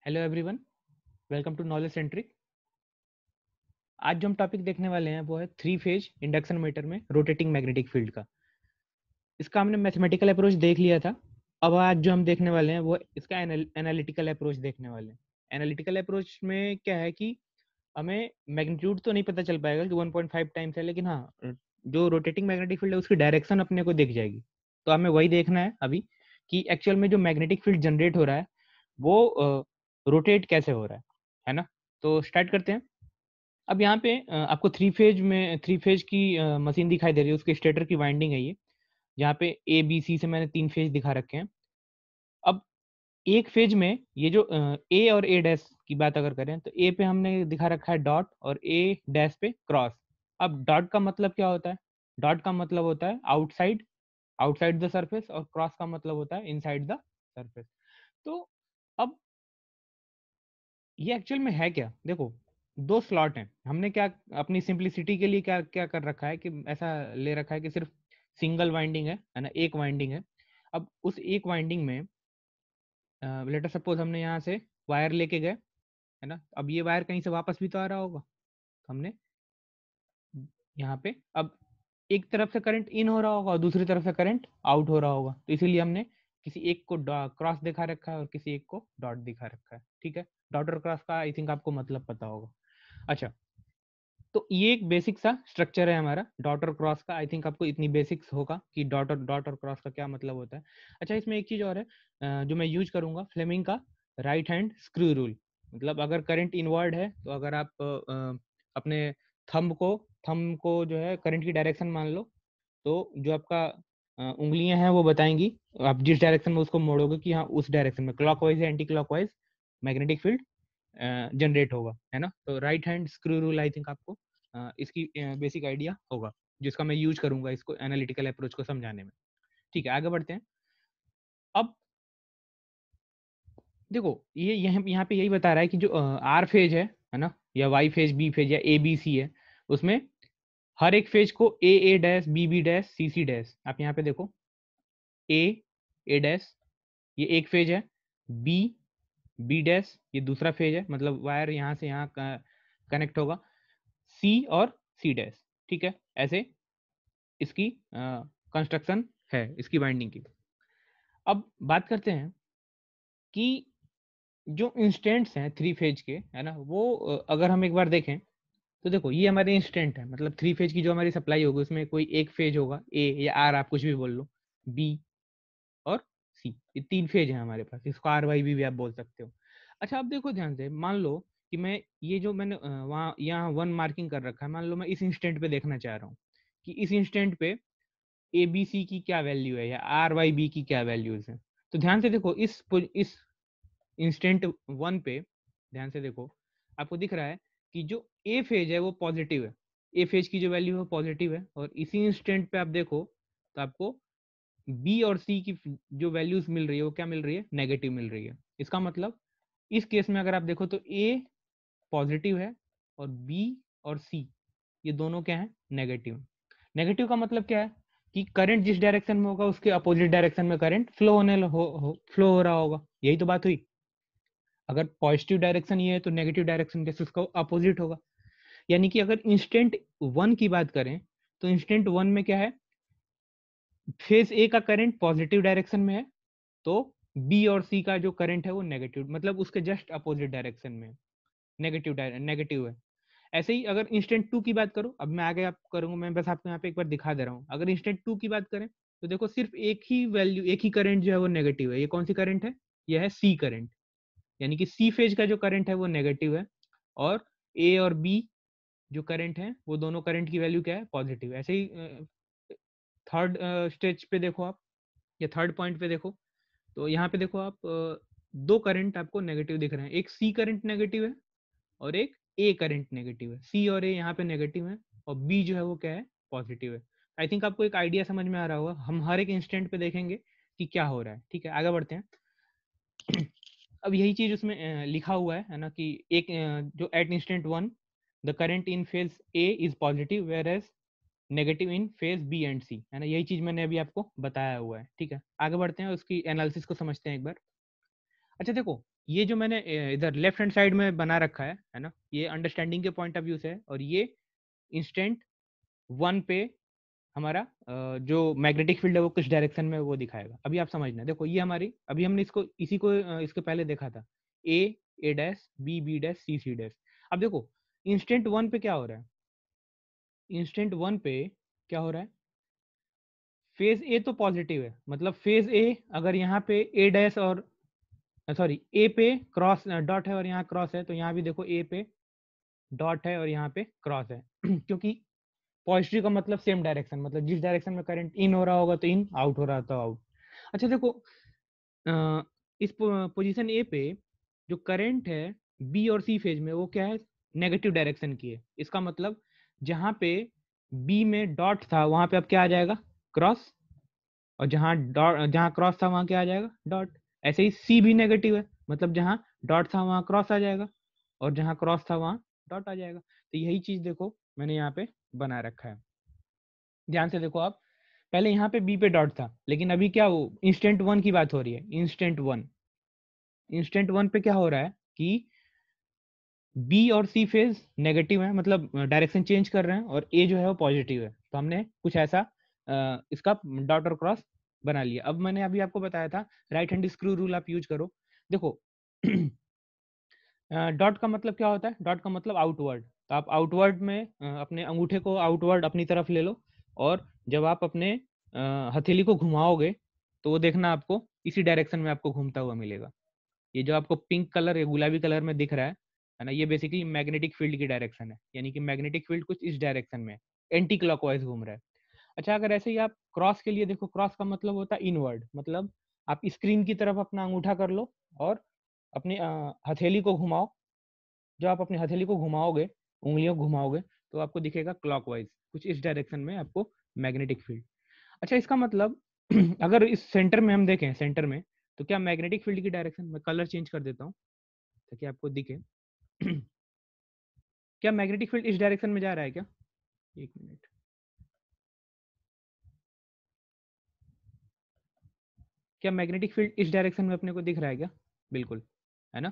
Hello everyone, welcome to knowledge centric. आज जो हम टॉपिक देखने वाले हैं वो है थ्री फेज इंडक्शन मीटर में रोटेटिंग मैग्नेटिक फील्ड का। इसका हमने मैथमेटिकल अप्रोच देख लिया था। अब आज जो हम देखने वाले हैं वो इसका एनालिटिकल अप्रोच देखने वाले हैं। एनालिटिकल अप्रोच में क्या है कि हमें मैग्नीट्यूड तो नहीं पता चल पाएगा कि 1.5 टाइम्स है, लेकिन हाँ, जो रोटेटिंग मैग्नेटिक फील्ड है उसकी डायरेक्शन अपने को दिख जाएगी। तो हमें वही देखना है अभी कि एक्चुअल में जो मैग्नेटिक फील्ड जनरेट हो रहा है वो रोटेट कैसे हो रहा है ना। तो स्टार्ट करते हैं। अब यहाँ पे आपको थ्री फेज की मशीन दिखाई दे रही है, उसके स्टेटर की वाइंडिंग है ये, जहाँ पे ए बी सी से मैंने 3 फेज दिखा रखे हैं। अब एक फेज में ये जो ए और ए डैश की बात अगर करें तो ए पे हमने दिखा रखा है डॉट और ए डैश पे क्रॉस। अब डॉट का मतलब क्या होता है? डॉट का मतलब होता है आउटसाइड, आउटसाइड द सरफेस, और क्रॉस का मतलब होता है इनसाइड द सरफेस। तो अब ये एक्चुअल में है क्या? देखो, दो स्लॉट हैं। हमने क्या अपनी सिंपलिसिटी के लिए क्या क्या कर रखा है कि ऐसा ले रखा है कि सिर्फ सिंगल वाइंडिंग है ना, एक वाइंडिंग है। अब उस एक वाइंडिंग में लेटर सपोज हमने यहाँ से वायर लेके गए, है ना। अब ये वायर कहीं से वापस भी तो आ रहा होगा, तो हमने यहाँ पे अब एक तरफ से करंट इन हो रहा होगा और दूसरी तरफ से करंट आउट हो रहा होगा, तो इसीलिए हमने किसी एक को क्रॉस दिखा रखा है और किसी एक को डॉट दिखा रखा है। ठीक है, डॉट और क्रॉस का आई थिंक आपको मतलब पता होगा। अच्छा, तो ये एक बेसिक सा स्ट्रक्चर है हमारा डॉट और क्रॉस का। आई थिंक आपको इतनी बेसिक्स होगा कि डॉट और क्रॉस का क्या मतलब होता है। अच्छा, इसमें एक चीज और है जो मैं यूज करूंगा, फ्लेमिंग का राइट हैंड स्क्रू रूल। मतलब अगर करंट इनवर्ड है तो अगर आप अपने थंब को जो है करंट की डायरेक्शन मान लो, तो जो आपका उंगलियां हैं वो बताएंगी आप जिस डायरेक्शन में उसको मोड़ोगे कि हाँ उस डायरेक्शन में क्लॉकवाइज या anti clockwise magnetic field generate होगा, है ना। तो right hand screw rule I think आपको इसकी बेसिक आइडिया होगा, जिसका मैं यूज करूंगा इसको एनालिटिकल अप्रोच को समझाने में। ठीक है, आगे बढ़ते हैं। अब देखो, ये यहाँ पे यही बता रहा है कि जो आर फेज है ना, या वाई फेज, बी फेज या ए बी सी है, उसमें हर एक फेज को A dash, B dash, C dash, आप यहाँ पे देखो, ए डैश ये एक फेज है, बी बी डैश ये दूसरा फेज है, मतलब वायर यहाँ से यहाँ कनेक्ट होगा, सी और सी डैश। ठीक है, ऐसे इसकी कंस्ट्रक्शन है इसकी बाइंडिंग की। अब बात करते हैं कि जो इंस्टेंट्स हैं थ्री फेज के, है ना, वो अगर हम एक बार देखें तो देखो ये हमारे इंस्टेंट है। मतलब थ्री फेज की जो हमारी सप्लाई होगी उसमें कोई एक फेज होगा, ए या आर आप कुछ भी बोल लो, बी और सी, ये तीन फेज है हमारे पास। इसको आर वाई भी आप बोल सकते हो। अच्छा, अब देखो ध्यान से, मान लो कि मैं ये जो मैंने वहाँ यहाँ वन मार्किंग कर रखा है, मान लो मैं इस इंस्टेंट पे देखना चाह रहा हूँ कि इस इंस्टेंट पे ए बी सी की क्या वैल्यू है या आर वाई बी की क्या वैल्यूज है। तो ध्यान से देखो, इस इंस्टेंट वन पे ध्यान से देखो, आपको दिख रहा है कि जो ए फेज है वो पॉजिटिव है, ए फेज की जो वैल्यू है पॉजिटिव है। और इसी इंस्टेंट पे आप देखो तो आपको बी और सी की जो वैल्यूज मिल रही है वो क्या मिल रही है? नेगेटिव मिल रही है। इसका मतलब इस केस में अगर आप देखो तो ए पॉजिटिव है और बी और सी ये दोनों क्या है? नेगेटिव। नेगेटिव का मतलब क्या है कि करंट जिस डायरेक्शन में होगा उसके अपोजिट डायरेक्शन में करंट फ्लो हो रहा होगा। यही तो बात हुई। अगर पॉजिटिव डायरेक्शन ये है तो नेगेटिव डायरेक्शन कैसे उसका अपोजिट होगा। यानी कि अगर इंस्टेंट वन की बात करें तो इंस्टेंट वन में क्या है? फेज ए का करंट पॉजिटिव डायरेक्शन में है, तो बी और सी का जो करंट है वो नेगेटिव, मतलब उसके जस्ट अपोजिट डायरेक्शन में नेगेटिव है। ऐसे ही अगर इंस्टेंट टू की बात करो, अब मैं आगे आप करूंगा, मैं बस आपको यहाँ पे एक बार दिखा दे रहा हूँ। अगर इंस्टेंट टू की बात करें तो देखो सिर्फ एक ही वैल्यू, एक ही करंट जो है वो नेगेटिव है। ये कौन सी करंट है? ये है सी करंट। यानी कि सी फेज का जो करंट है वो नेगेटिव है, और ए और बी जो करंट है वो दोनों करंट की वैल्यू क्या है? पॉजिटिव। ऐसे ही थर्ड स्टेज पे देखो आप, या थर्ड पॉइंट पे देखो, तो यहाँ पे देखो आप दो करंट आपको नेगेटिव दिख रहे हैं। एक सी करंट नेगेटिव है और एक ए करंट नेगेटिव है। सी और ए यहाँ पे नेगेटिव है और बी जो है वो क्या है? पॉजिटिव है। आई थिंक आपको एक आइडिया समझ में आ रहा होगा। हम हर एक इंस्टेंट पे देखेंगे कि क्या हो रहा है। ठीक है, आगे बढ़ते हैं। अब यही चीज उसमें लिखा हुआ है ना, कि एक जो at instant one the current in phase A is positive whereas negative in phase B and C, है ना। यही चीज मैंने अभी आपको बताया हुआ है। ठीक है, आगे बढ़ते हैं, उसकी एनालिसिस को समझते हैं एक बार। अच्छा देखो, ये जो मैंने इधर लेफ्ट हैंड साइड में बना रखा है ना, ये अंडरस्टैंडिंग के पॉइंट ऑफ व्यू से है, और ये इंस्टेंट वन पे हमारा जो मैग्नेटिक फील्ड है वो किस डायरेक्शन में वो दिखाएगा। अभी आप समझना, देखो ये हमारी, अभी हमने इसको इसी को इसके पहले देखा था, A dash B dash C dash. अब देखो इंस्टेंट वन पे क्या हो रहा है, इंस्टेंट वन पे क्या हो रहा है, फेज ए तो पॉजिटिव है, मतलब फेज ए अगर यहाँ पे ए डैश और सॉरी ए पे क्रॉस डॉट है और यहाँ क्रॉस है, तो यहाँ भी देखो ए पे डॉट है और यहाँ पे क्रॉस है क्योंकि पॉजिटिव का मतलब सेम डायरेक्शन, मतलब जिस डायरेक्शन में करंट इन हो रहा होगा तो इन, आउट हो रहा तो आउट। अच्छा देखो इस पोजीशन ए पे जो करंट है बी और सी फेज में वो क्या है, नेगेटिव डायरेक्शन की है। इसका मतलब जहाँ पे बी में डॉट था वहाँ पे अब क्या आ जाएगा, क्रॉस, और जहाँ डॉट, जहाँ क्रॉस था वहाँ क्या आ जाएगा, डॉट। ऐसे ही सी भी नेगेटिव है, मतलब जहाँ डॉट था वहाँ क्रॉस आ जाएगा, और जहाँ क्रॉस था वहाँ डॉट आ जाएगा। तो यही चीज देखो मैंने यहाँ पे बना रखा है, ध्यान से देखो आप। पहले यहाँ पे बी पे डॉट था, लेकिन अभी क्या वो इंस्टेंट वन की बात हो रही है, इंस्टेंट वन, इंस्टेंट वन पे क्या हो रहा है कि बी और सी फेज नेगेटिव है, मतलब डायरेक्शन चेंज कर रहे हैं, और ए जो है वो पॉजिटिव है। तो हमने कुछ ऐसा इसका डॉट और क्रॉस बना लिया। अब मैंने अभी आपको बताया था राइट हैंड स्क्रू रूल आप यूज करो। देखो डॉट का मतलब क्या होता है, डॉट का मतलब आउटवर्ड। तो आप आउटवर्ड में अपने अंगूठे को आउटवर्ड अपनी तरफ ले लो, और जब आप अपने हथेली को घुमाओगे तो वो देखना आपको इसी डायरेक्शन में आपको घूमता हुआ मिलेगा। ये जो आपको पिंक कलर या गुलाबी कलर में दिख रहा है ना, ये बेसिकली मैग्नेटिक फील्ड की डायरेक्शन है, यानी कि मैग्नेटिक फील्ड कुछ इस डायरेक्शन में एंटी क्लॉकवाइज घूम रहा है। अच्छा अगर ऐसे ही आप क्रॉस के लिए देखो, क्रॉस का मतलब होता है इनवर्ड, मतलब आप स्क्रीन की तरफ अपना अंगूठा कर लो और अपनी हथेली को घुमाओ। जो आप अपनी हथेली को घुमाओगे, उंगलियों को घुमाओगे, तो आपको दिखेगा क्लॉकवाइज कुछ इस डायरेक्शन में आपको मैग्नेटिक फील्ड। अच्छा इसका मतलब अगर इस सेंटर में हम देखें, सेंटर में, तो क्या मैग्नेटिक फील्ड की डायरेक्शन, मैं कलर चेंज कर देता हूँ ताकि आपको दिखे क्या मैग्नेटिक फील्ड इस डायरेक्शन में जा रहा है क्या, एक मिनट, क्या मैग्नेटिक फील्ड इस डायरेक्शन में अपने को दिख रहा है क्या, बिल्कुल, है ना।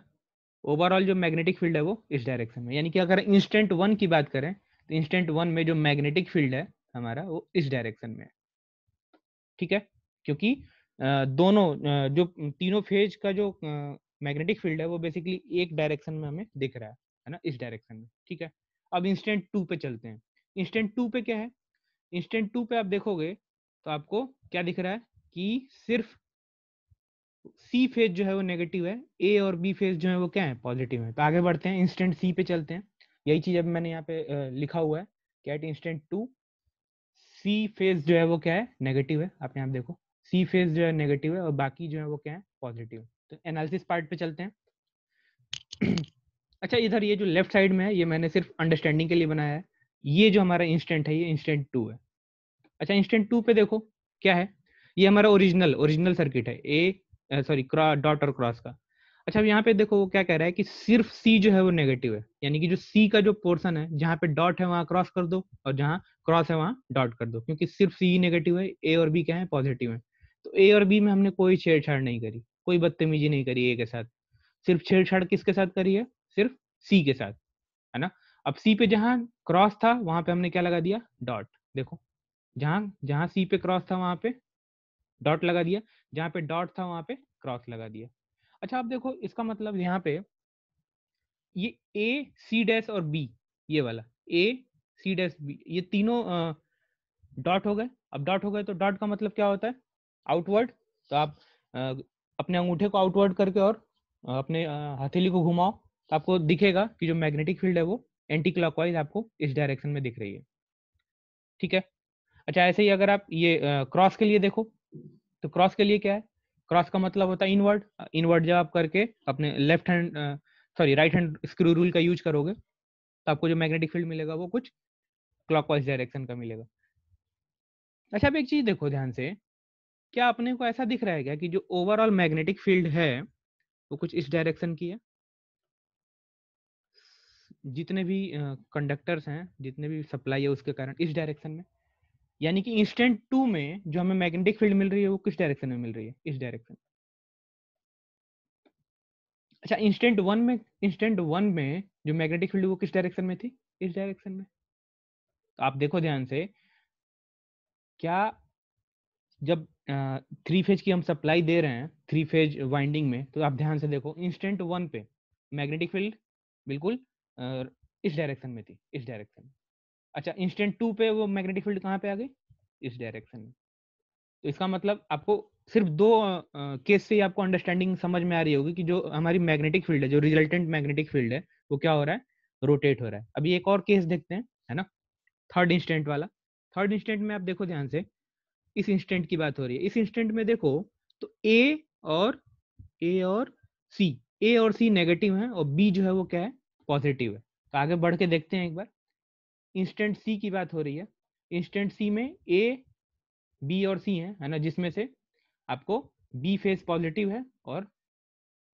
ओवरऑल जो मैग्नेटिक फील्ड है वो इस डायरेक्शन में, यानी कि अगर इंस्टेंट वन की बात करें तो इंस्टेंट वन में जो मैग्नेटिक फील्ड है हमारा वो इस डायरेक्शन में है। ठीक है, क्योंकि दोनों जो तीनों फेज का जो मैग्नेटिक फील्ड है वो बेसिकली एक डायरेक्शन में हमें दिख रहा है ना, इस डायरेक्शन में। ठीक है, अब इंस्टेंट टू पे चलते हैं। इंस्टेंट टू पे क्या है, इंस्टेंट टू पे आप देखोगे तो आपको क्या दिख रहा है कि सिर्फ सी फेज जो है वो नेगेटिव है, ए और बी फेज जो है वो क्या है, पॉजिटिव है। तो आगे बढ़ते हैं, इंस्टेंट सी पे चलते हैं। यही चीज अब मैंने यहाँ पे लिखा हुआ है कि at instant two C phase जो है वो क्या है, नेगेटिव है। आप यहाँ देखो सी फेज जो है नेगेटिव है और बाकी जो है वो क्या है, पॉजिटिव। तो एनालिसिस पार्ट पे चलते हैं अच्छा इधर ये जो लेफ्ट साइड में है ये मैंने सिर्फ अंडरस्टैंडिंग के लिए बनाया है। ये जो हमारा इंस्टेंट है ये इंस्टेंट टू है। अच्छा इंस्टेंट टू पे देखो क्या है, ये हमारा ओरिजिनल ओरिजिनल सर्किट है, ए सॉरी डॉट और क्रॉस का। अच्छा अब यहाँ पे देखो वो क्या कह रहा है कि सिर्फ सी जो है वो नेगेटिव है, यानी कि जो सी का जो पोर्शन है जहाँ पे डॉट है वहाँ क्रॉस कर दो, और जहाँ क्रॉस है वहाँ डॉट कर दो, क्योंकि सिर्फ सी नेगेटिव है, ए और बी क्या है, पॉजिटिव है। तो ए और बी में हमने कोई छेड़छाड़ नहीं करी, कोई बदतमीजी नहीं करी ए के साथ, सिर्फ छेड़छाड़ किसके साथ करी है, सिर्फ सी के साथ, है ना। अब सी पे जहाँ क्रॉस था वहां पे हमने क्या लगा दिया, डॉट। देखो जहाँ जहाँ सी पे क्रॉस था वहां पे डॉट लगा दिया, जहाँ पे डॉट था वहां पे क्रॉस लगा दिया। अच्छा अब देखो इसका मतलब यहाँ पे ये ए सी डैश और बी, ये वाला ए सी डैश बी, ये तीनों डॉट हो गए। अब डॉट हो गए तो डॉट का मतलब क्या होता है, आउटवर्ड। तो आप अ, अपने अंगूठे को आउटवर्ड करके और अपने हथेली को घुमाओ तो आपको दिखेगा कि जो मैग्नेटिक फील्ड है वो एंटी क्लॉकवाइज आपको इस डायरेक्शन में दिख रही है। ठीक है, अच्छा ऐसे ही अगर आप ये क्रॉस के लिए देखो, तो क्रॉस के लिए क्या है, क्रॉस का मतलब होता है इनवर्ड। इनवर्ड जब आप करके अपने left hand sorry right hand screw rule का यूज करोगे तो आपको जो मैग्नेटिक फील्ड मिलेगा वो कुछ क्लॉकवाइज डायरेक्शन का मिलेगा। अच्छा अब एक चीज देखो ध्यान से, क्या अपने को ऐसा दिख रहा है क्या कि जो ओवरऑल मैग्नेटिक फील्ड है वो कुछ इस डायरेक्शन की है, जितने भी कंडक्टर्स हैं, जितने भी सप्लाई है उसके कारण इस डायरेक्शन में, यानी कि इंस्टेंट टू में जो हमें मैग्नेटिक फील्ड मिल रही है वो किस डायरेक्शन में मिल रही है, इस डायरेक्शन। अच्छा, इंस्टेंट वन में जो मैग्नेटिक फील्ड वो किस डायरेक्शन में थी? इस डायरेक्शन में। तो आप देखो ध्यान से, क्या जब 3 फेज की हम सप्लाई दे रहे हैं 3 फेज वाइंडिंग में, तो आप ध्यान से देखो इंस्टेंट वन पे मैग्नेटिक फील्ड बिल्कुल इस डायरेक्शन में थी, इस डायरेक्शन में। अच्छा, इंस्टेंट टू पे वो मैग्नेटिक फील्ड कहाँ पे आ गई? इस डायरेक्शन में। तो इसका मतलब आपको सिर्फ दो केस से ही आपको अंडरस्टैंडिंग समझ में आ रही होगी कि जो हमारी मैग्नेटिक फील्ड है, जो रिजल्टेंट मैग्नेटिक फील्ड है, वो क्या हो रहा है? रोटेट हो रहा है। अभी एक और केस देखते हैं, है ना, थर्ड इंस्टेंट वाला। थर्ड इंस्टेंट में आप देखो ध्यान से, इस इंस्टेंट की बात हो रही है। इस इंस्टेंट में देखो तो और ए और सी ए और सी नेगेटिव है और बी जो है वो क्या है? पॉजिटिव है। तो आगे बढ़ के देखते हैं एक बार। इंस्टेंट सी की बात हो रही है। इंस्टेंट सी में ए बी और सी है ना, जिसमें से आपको बी फेज पॉजिटिव है और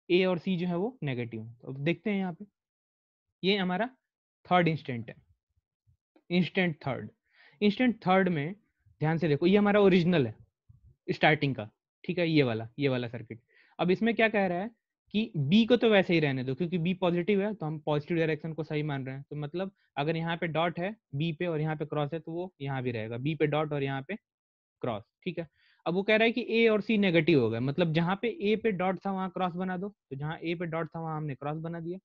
ए और सी जो है वो नेगेटिव है। तो अब देखते हैं यहाँ पे, ये हमारा थर्ड इंस्टेंट है। इंस्टेंट थर्ड में ध्यान से देखो, ये हमारा ओरिजिनल है स्टार्टिंग का, ठीक है, ये वाला सर्किट। अब इसमें क्या कह रहा है कि बी को तो वैसे ही रहने दो, क्योंकि बी पॉजिटिव है तो हम पॉजिटिव डायरेक्शन को सही मान रहे हैं। तो मतलब अगर यहाँ पे डॉट है बी पे और यहाँ पे क्रॉस है, तो वो यहाँ भी रहेगा, बी पे डॉट और यहाँ पे क्रॉस, ठीक है। अब वो कह रहा है कि ए और सी नेगेटिव हो गए, मतलब जहाँ पे ए पे डॉट था वहाँ क्रॉस बना दो। तो जहाँ ए पे डॉट था वहाँ हमने क्रॉस बना दिया,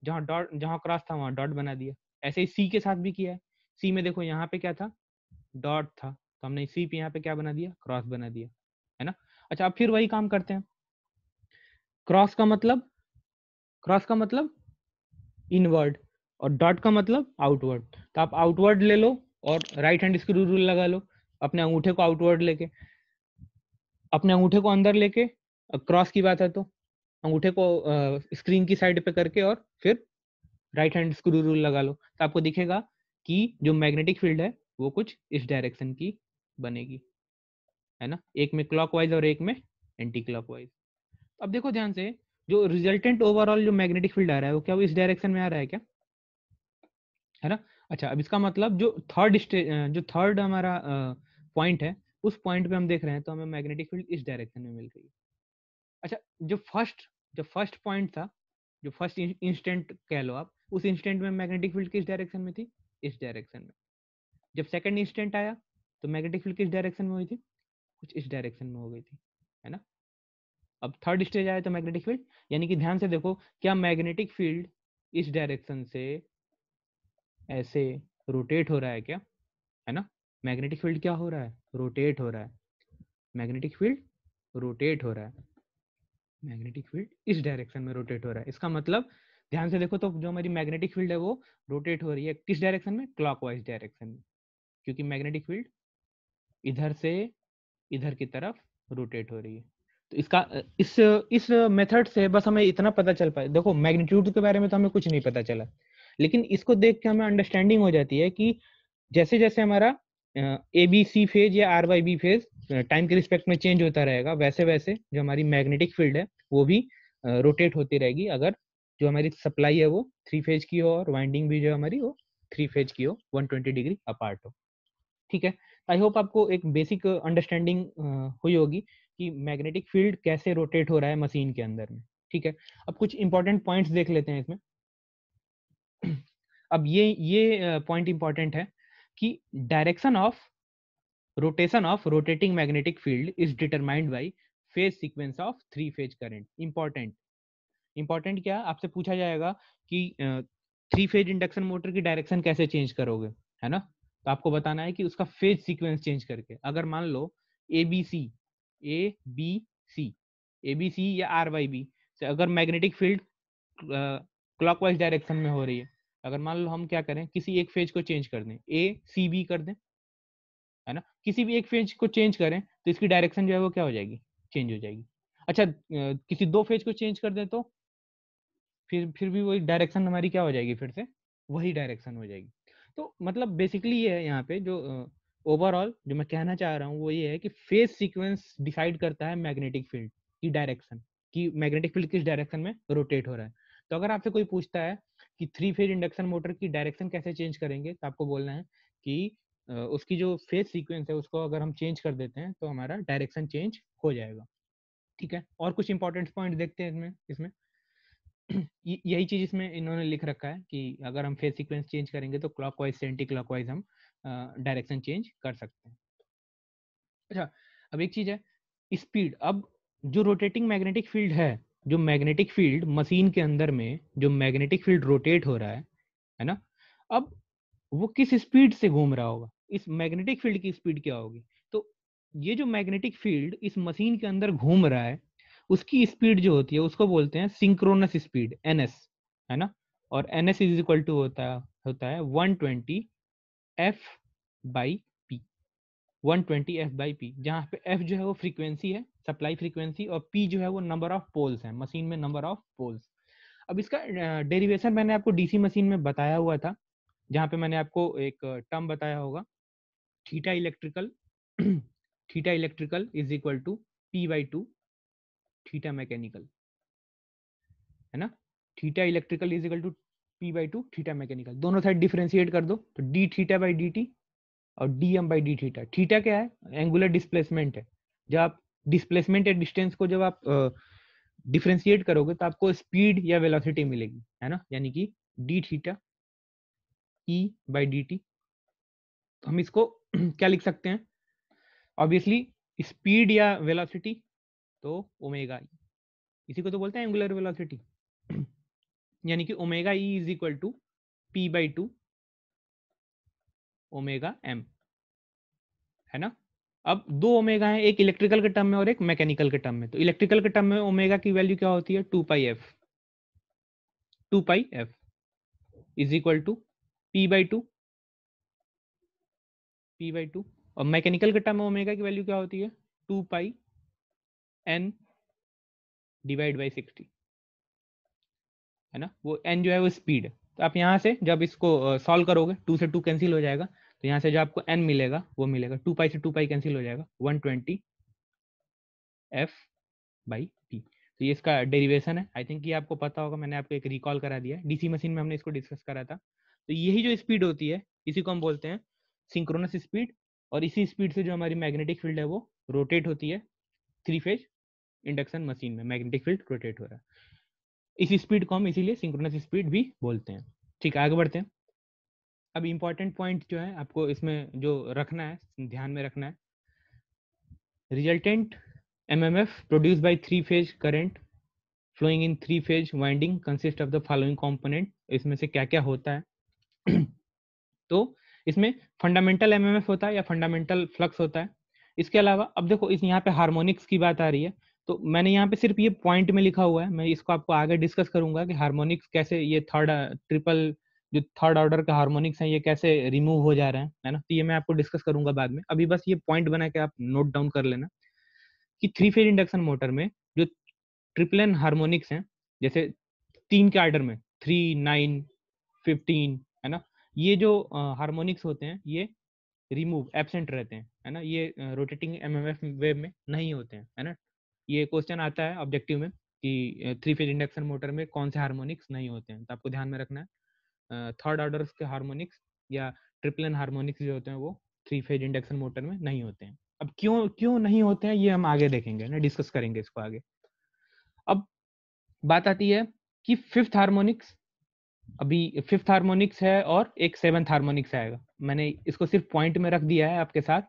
जहाँ क्रॉस था वहाँ डॉट बना दिया। ऐसे ही सी के साथ भी किया है। सी में देखो यहाँ पे क्या था? डॉट था, तो हमने सी पे यहाँ पे क्या बना दिया? क्रॉस बना दिया, है ना। अच्छा, अब फिर वही काम करते हैं। क्रॉस का मतलब इनवर्ड और डॉट का मतलब आउटवर्ड। तो आप आउटवर्ड ले लो और राइट हैंड स्क्रू रूल लगा लो। अपने अंगूठे को आउटवर्ड लेके, अपने अंगूठे को अंदर लेके, क्रॉस की बात है तो अंगूठे को स्क्रीन की साइड पे करके और फिर राइट हैंड स्क्रू रूल लगा लो। तो आपको दिखेगा कि जो मैग्नेटिक फील्ड है वो कुछ इस डायरेक्शन की बनेगी, है ना, एक में क्लॉकवाइज और एक में एंटी क्लॉकवाइज। अब देखो ध्यान से, जो रिजल्टेंट ओवरऑल जो मैग्नेटिक फील्ड आ रहा है वो क्या वो इस डायरेक्शन में आ रहा है क्या? है ना। अच्छा, अब इसका मतलब जो थर्ड हमारा पॉइंट है, उस पॉइंट पे हम देख रहे हैं तो हमें मैग्नेटिक फील्ड इस डायरेक्शन में मिल रही है। अच्छा, जो फर्स्ट पॉइंट था, जो फर्स्ट इंस्टेंट कह लो आप, उस इंस्टेंट में मैग्नेटिक फील्ड किस डायरेक्शन में थी? इस डायरेक्शन में। जब सेकंड इंस्टेंट आया तो मैग्नेटिक फील्ड किस डायरेक्शन में हुई थी? कुछ इस डायरेक्शन में हो गई थी, है ना। अब थर्ड स्टेज आया तो मैग्नेटिक फील्ड, यानी कि ध्यान से देखो, क्या मैग्नेटिक फील्ड इस डायरेक्शन से ऐसे रोटेट हो रहा है क्या? है ना। मैग्नेटिक फील्ड क्या हो रहा है? रोटेट हो रहा है। मैग्नेटिक फील्ड रोटेट हो रहा है। मैग्नेटिक फील्ड इस डायरेक्शन में रोटेट हो रहा है। इसका मतलब ध्यान से देखो तो जो हमारी मैग्नेटिक फील्ड है वो रोटेट हो रही है किस डायरेक्शन में? क्लॉकवाइज डायरेक्शन में, क्योंकि मैग्नेटिक फील्ड इधर से इधर की तरफ रोटेट हो रही है। तो इसका इस मेथड से बस हमें इतना पता चल पाए। देखो मैग्नीट्यूड के बारे में तो हमें कुछ नहीं पता चला, लेकिन इसको देख के हमें अंडरस्टैंडिंग हो जाती है कि जैसे जैसे हमारा ए बी सी फेज या R Y B phase time के रिस्पेक्ट में चेंज होता रहेगा, वैसे वैसे जो हमारी मैग्नेटिक फील्ड है वो भी रोटेट होती रहेगी, अगर जो हमारी सप्लाई है वो 3 फेज की हो और वाइंडिंग भी जो हमारी वो 3 फेज की हो, 120 डिग्री अपार्ट हो, ठीक है। आई होप आपको एक बेसिक अंडरस्टैंडिंग हुई होगी कि मैग्नेटिक फील्ड कैसे रोटेट हो रहा है मशीन के अंदर में, ठीक है। अब कुछ इंपॉर्टेंट पॉइंट्स देख लेते हैं इसमें। अब ये पॉइंट इंपॉर्टेंट है कि direction of rotation of rotating magnetic field is determined by phase sequence of 3 phase current. Important क्या आपसे पूछा जाएगा कि 3 फेज इंडक्शन मोटर की डायरेक्शन कैसे चेंज करोगे, है ना। तो आपको बताना है कि उसका फेज सीक्वेंस चेंज करके, अगर मान लो A B C A B C A B C या आर वाई बी से अगर मैग्नेटिक फील्ड क्लॉकवाइज डायरेक्शन में हो रही है, अगर मान लो हम क्या करें, किसी एक फेज को चेंज कर दें, ए सी बी कर दें, है ना, किसी भी एक फेज को चेंज करें तो इसकी डायरेक्शन जो है वो क्या हो जाएगी? चेंज हो जाएगी। अच्छा, किसी दो फेज को चेंज कर दें तो फिर भी वही डायरेक्शन हमारी क्या हो जाएगी? फिर से वही डायरेक्शन हो जाएगी। तो मतलब बेसिकली ये है यहाँ पे जो ओवरऑल जो मैं कहना चाह रहा हूँ वो ये है कि फेज सीक्वेंस डिसाइड करता है मैग्नेटिक फील्ड की डायरेक्शन, कि मैग्नेटिक फील्ड किस डायरेक्शन में रोटेट हो रहा है। तो अगर आपसे कोई पूछता है कि 3 फेज इंडक्शन मोटर की डायरेक्शन कैसे चेंज करेंगे, तो आपको बोलना है कि उसकी जो फेज सीक्वेंस है उसको अगर हम चेंज कर देते हैं तो हमारा डायरेक्शन चेंज हो जाएगा, ठीक है। और कुछ इंपॉर्टेंट पॉइंट देखते हैं इसमें इसमें यही चीज इसमें इन्होंने लिख रखा है कि अगर हम फेज सीक्वेंस चेंज करेंगे तो क्लॉकवाइज से एंटी क्लॉकवाइज हम डायरेक्शन चेंज कर सकते हैं। अच्छा, अब एक चीज है स्पीड। अब जो रोटेटिंग मैग्नेटिक फील्ड है, जो मैग्नेटिक फील्ड मशीन के अंदर में जो मैग्नेटिक फील्ड रोटेट हो रहा है ना, अब वो किस स्पीड से घूम रहा होगा, इस मैग्नेटिक फील्ड की स्पीड क्या होगी। तो ये जो मैग्नेटिक फील्ड इस मशीन के अंदर घूम रहा है, उसकी स्पीड जो होती है उसको बोलते हैं सिंक्रोनस स्पीड, एनएस, है ना। और एनएस इज इक्वल टू होता है 120 F by P, 120 F by P, जहाँ पे एफ जो है वो फ्रीक्वेंसी है, सप्लाई फ्रीक्वेंसी, और पी जो है वो नंबर ऑफ पोल्स है, मशीन में नंबर ऑफ पोल्स। अब इसका डेरिवेशन मैंने आपको डीसी मशीन में बताया हुआ था, जहाँ पे मैंने आपको एक टर्म बताया होगा, theta electrical theta electrical is equal to P by two theta mechanical, है ना। Theta electrical is equal to P by two theta mechanical, दोनों साइड डिफरेंशिएट कर दो तो D theta by D T और D M by D theta. Theta क्या है, angular displacement है। जब आप डिस्प्लेसमेंट या डिस्टेंस को जब आप डिफरेंशिएट करोगे तो आपको स्पीड या वेलोसिटी मिलेगी, है ना, यानी कि d theta e by D t. हम इसको क्या लिख सकते हैं, ऑब्वियसली स्पीड या वेलोसिटी तो ओमेगा, इसी को तो बोलते हैं एंगुलर वेलोसिटी यानी कि omega e is equal to P by two omega M, है ना। अब दो ओमेगा है, एक इलेक्ट्रिकल के टर्म में और एक मैकेनिकल के टर्म में। तो इलेक्ट्रिकल के टर्म में ओमेगा की वैल्यू क्या होती है, 2 pi F is equal to P by two. और मैकेनिकल के टर्म में ओमेगा की वैल्यू क्या होती है, 2 पाई एन डिवाइड बाई 60, है ना। वो एन जो है वो स्पीड है। तो आप यहाँ से जब इसको सॉल्व करोगे, 2 से 2 कैंसिल हो जाएगा, तो यहाँ से जो आपको एन मिलेगा वो मिलेगा 2 पाई से 2 पाई कैंसिल हो जाएगा, 120 एफ बाई पी। तो ये इसका डेरिवेशन है। आई थिंक ये आपको पता होगा, मैंने आपको एक रिकॉल करा दिया है, डीसी मशीन में हमने इसको डिस्कस करा था। तो यही जो स्पीड होती है इसी को हम बोलते हैं सिंक्रोनस स्पीड, और इसी स्पीड से जो हमारी मैग्नेटिक फील्ड है वो रोटेट होती है। 3 फेज इंडक्शन मशीन में मैग्नेटिक फील्ड रोटेट हो रहा है, इस स्पीड को हम इसीलिए सिंक्रोनस स्पीड भी बोलते हैं। ठीक है, आगे बढ़ते हैं। अब इंपॉर्टेंट पॉइंट जो है आपको इसमें जो रखना है, ध्यान में रखना है, resultant MMF produced by 3 phase current flowing in 3 phase winding consist of the following component। इसमें से क्या क्या होता है तो इसमें फंडामेंटल एमएमएफ होता है या फंडामेंटल फ्लक्स होता है। इसके अलावा अब देखो इस यहाँ पे हार्मोनिक्स की बात आ रही है, तो मैंने यहाँ पे सिर्फ ये पॉइंट में लिखा हुआ है, मैं इसको आपको आगे डिस्कस करूंगा कि हार्मोनिक्स कैसे, ये ट्रिपल जो थर्ड ऑर्डर के हार्मोनिक्स हैं ये कैसे रिमूव हो जा रहे हैं, है ना। तो ये मैं आपको डिस्कस करूंगा बाद में, अभी बस ये पॉइंट बना के आप नोट डाउन कर लेना कि 3 फेज इंडक्शन मोटर में जो ट्रिपल हार्मोनिक्स हैं, जैसे 3 के ऑर्डर में 3, 9, 15, है ना, ये जो हार्मोनिक्स होते हैं ये रिमूव एब्सेंट रहते हैं, है ना, ये रोटेटिंग एमएमएफ वेव में नहीं होते हैं, है ना। ये क्वेश्चन आता है ऑब्जेक्टिव में कि 3 फेज इंडक्शन मोटर में कौन से हार्मोनिक्स नहीं होते हैं, तो आपको ध्यान में रखना है थर्ड ऑर्डर के हार्मोनिक्स या ट्रिपल हार्मोनिक्स जो होते हैं वो 3 फेज इंडक्शन मोटर में नहीं होते हैं। अब क्यों क्यों नहीं होते हैं ये हम आगे देखेंगे ना, डिस्कस करेंगे इसको आगे। अब बात आती है कि फिफ्थ हार्मोनिक्स, अभी फिफ्थ हार्मोनिक्स है और एक सेवंथ हार्मोनिक्स आएगा, मैंने इसको सिर्फ पॉइंट में रख दिया है आपके साथ,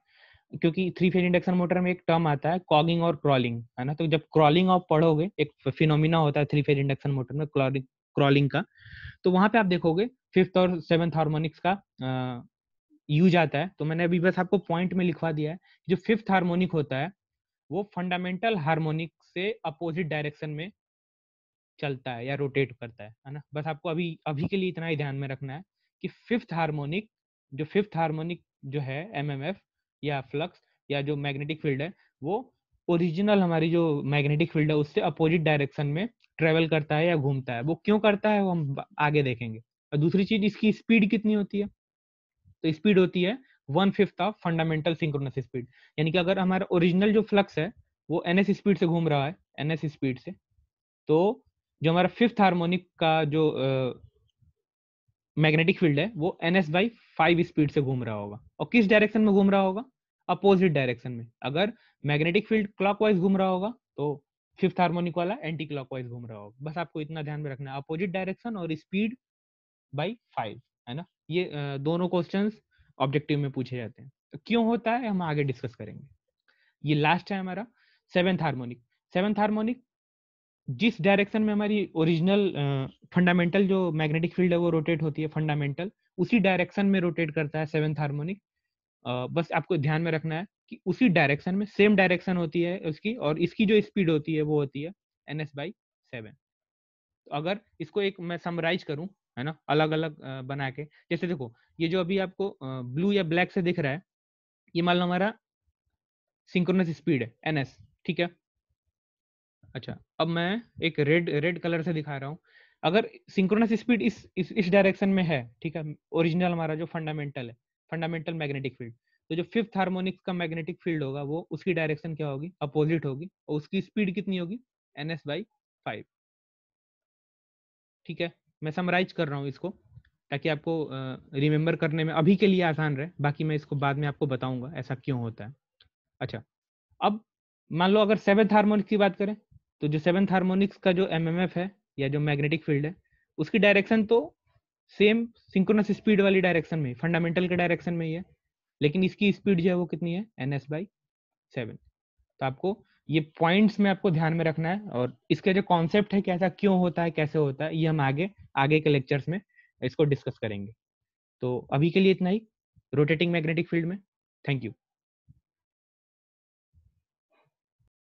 क्योंकि 3 फेज इंडक्शन मोटर में एक टर्म आता है कॉगिंग और क्रॉलिंग, है ना। तो जब क्रॉलिंग आप पढ़ोगे, एक फिनोमिना होता है 3 फेज इंडक्शन मोटर में क्रॉलिंग का, तो वहां पे आप देखोगे फिफ्थ और सेवंथ हार्मोनिक्स का यूज आता है। तो मैंने अभी बस आपको पॉइंट में लिखवा दिया है, जो फिफ्थ हार्मोनिक होता है वो फंडामेंटल हार्मोनिक से अपोजिट डायरेक्शन में चलता है या रोटेट करता है ना। बस आपको अभी अभी के लिए इतना ही ध्यान में रखना है कि फिफ्थ हार्मोनिक जो है एमएमएफ या फ्लक्स या जो मैग्नेटिक फील्ड है वो ओरिजिनल हमारी जो मैग्नेटिक फील्ड है उससे अपोजिट डायरेक्शन में ट्रेवल करता है या घूमता है। वो क्यों करता है वो हम आगे देखेंगे। और दूसरी चीज, इसकी स्पीड कितनी होती है, तो स्पीड होती है 1/5 ऑफ फंडामेंटल सिंक्रोनस स्पीड। यानी कि अगर हमारा ओरिजिनल जो फ्लक्स है वो एनएस स्पीड से घूम रहा है, एनएस स्पीड से, तो जो हमारा फिफ्थ हार्मोनिक का जो मैग्नेटिक फील्ड है वो NS बाई 5 स्पीड से घूम रहा होगा। और किस डायरेक्शन में घूम रहा होगा, अपोजिट डायरेक्शन में। अगर मैग्नेटिक फील्ड क्लॉकवाइज घूम रहा होगा तो फिफ्थ हार्मोनिक वाला एंटी क्लॉकवाइज घूम रहा होगा। बस आपको इतना ध्यान में रखना है, अपोजिट डायरेक्शन और स्पीड बाई 5, है ना। ये दोनों क्वेश्चंस ऑब्जेक्टिव में पूछे जाते हैं। तो क्यों होता है हम आगे डिस्कस करेंगे। ये लास्ट है हमारा सेवेंथ हार्मोनिक। सेवेंथ हार्मोनिक जिस डायरेक्शन में हमारी ओरिजिनल फंडामेंटल जो मैग्नेटिक फील्ड है वो रोटेट होती है, फंडामेंटल उसी डायरेक्शन में रोटेट करता है सेवेंथ हार्मोनिक। बस आपको ध्यान में रखना है कि उसी डायरेक्शन में सेम डायरेक्शन होती है उसकी, और इसकी जो स्पीड होती है वो होती है ns/7। तो अगर इसको एक मैं समराइज करूं, है ना, अलग अलग बना के, जैसे देखो ये जो अभी आपको ब्लू या ब्लैक से दिख रहा है, ये मान लो हमारा सिंक्रोनस स्पीड है ns, ठीक है। अच्छा, अब मैं एक रेड रेड कलर से दिखा रहा हूँ। अगर सिंक्रोनस स्पीड इस डायरेक्शन में है, ठीक है, ओरिजिनल हमारा जो फंडामेंटल है, फंडामेंटल मैग्नेटिक फील्ड, तो जो फिफ्थ हार्मोनिक का मैग्नेटिक फील्ड होगा वो उसकी डायरेक्शन क्या होगी, अपोजिट होगी, और उसकी स्पीड कितनी होगी, ns/5। ठीक है, मैं समराइज कर रहा हूँ इसको ताकि आपको रिमेम्बर करने में अभी के लिए आसान रहे, बाकी मैं इसको बाद में आपको बताऊंगा ऐसा क्यों होता है। अच्छा, अब मान लो अगर सेवेंथ हार्मोनिक की बात करें, तो जो सेवेंथ हार्मोनिक्स का जो एमएमएफ है या जो मैग्नेटिक फील्ड है, उसकी डायरेक्शन तो सेम सिंक्रोनस स्पीड वाली डायरेक्शन में, फंडामेंटल के डायरेक्शन में ही है, लेकिन इसकी स्पीड जो है वो कितनी है, ns/7। तो आपको ये पॉइंट्स में आपको ध्यान में रखना है, और इसके जो कॉन्सेप्ट है कि ऐसा क्यों होता है, कैसे होता है, ये हम आगे आगे के लेक्चर्स में इसको डिस्कस करेंगे। तो अभी के लिए इतना ही रोटेटिंग मैग्नेटिक फील्ड में। Thank you.